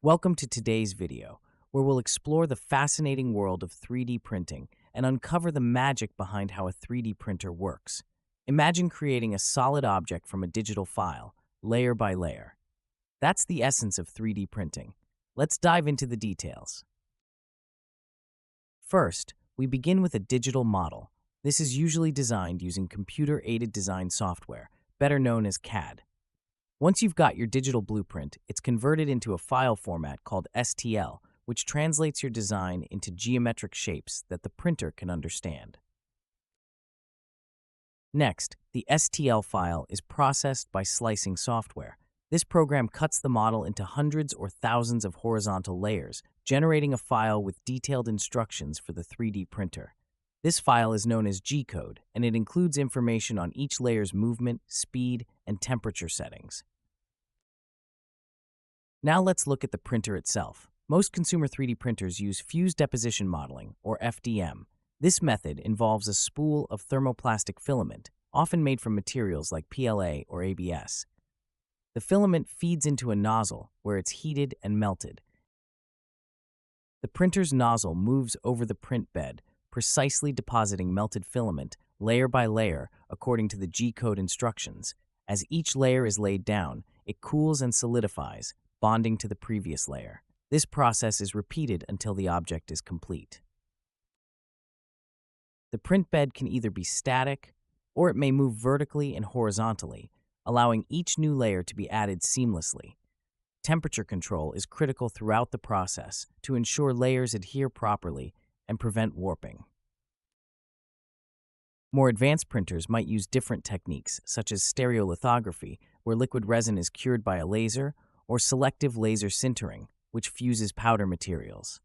Welcome to today's video, where we'll explore the fascinating world of 3D printing and uncover the magic behind how a 3D printer works. Imagine creating a solid object from a digital file, layer by layer. That's the essence of 3D printing. Let's dive into the details. First, we begin with a digital model. This is usually designed using computer-aided design software, better known as CAD. Once you've got your digital blueprint, it's converted into a file format called STL, which translates your design into geometric shapes that the printer can understand. Next, the STL file is processed by slicing software. This program cuts the model into hundreds or thousands of horizontal layers, generating a file with detailed instructions for the 3D printer. This file is known as G-code, and it includes information on each layer's movement, speed, and temperature settings. Now let's look at the printer itself. Most consumer 3D printers use fused deposition modeling, or FDM. This method involves a spool of thermoplastic filament, often made from materials like PLA or ABS. The filament feeds into a nozzle where it's heated and melted. The printer's nozzle moves over the print bed, precisely depositing melted filament layer by layer according to the G-code instructions. As each layer is laid down, it cools and solidifies, bonding to the previous layer. This process is repeated until the object is complete. The print bed can either be static, or it may move vertically and horizontally, allowing each new layer to be added seamlessly. Temperature control is critical throughout the process to ensure layers adhere properly and prevent warping. More advanced printers might use different techniques, such as stereolithography, where liquid resin is cured by a laser, or selective laser sintering, which fuses powder materials.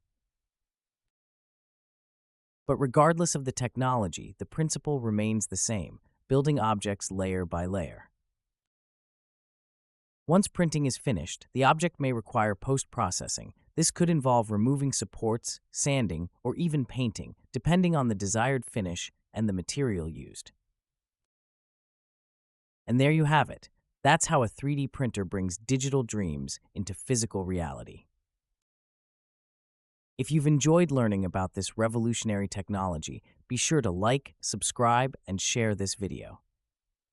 But regardless of the technology, the principle remains the same, building objects layer by layer. Once printing is finished, the object may require post-processing. This could involve removing supports, sanding, or even painting, depending on the desired finish and the material used. And there you have it. That's how a 3D printer brings digital dreams into physical reality. If you've enjoyed learning about this revolutionary technology, be sure to like, subscribe, and share this video.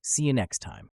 See you next time.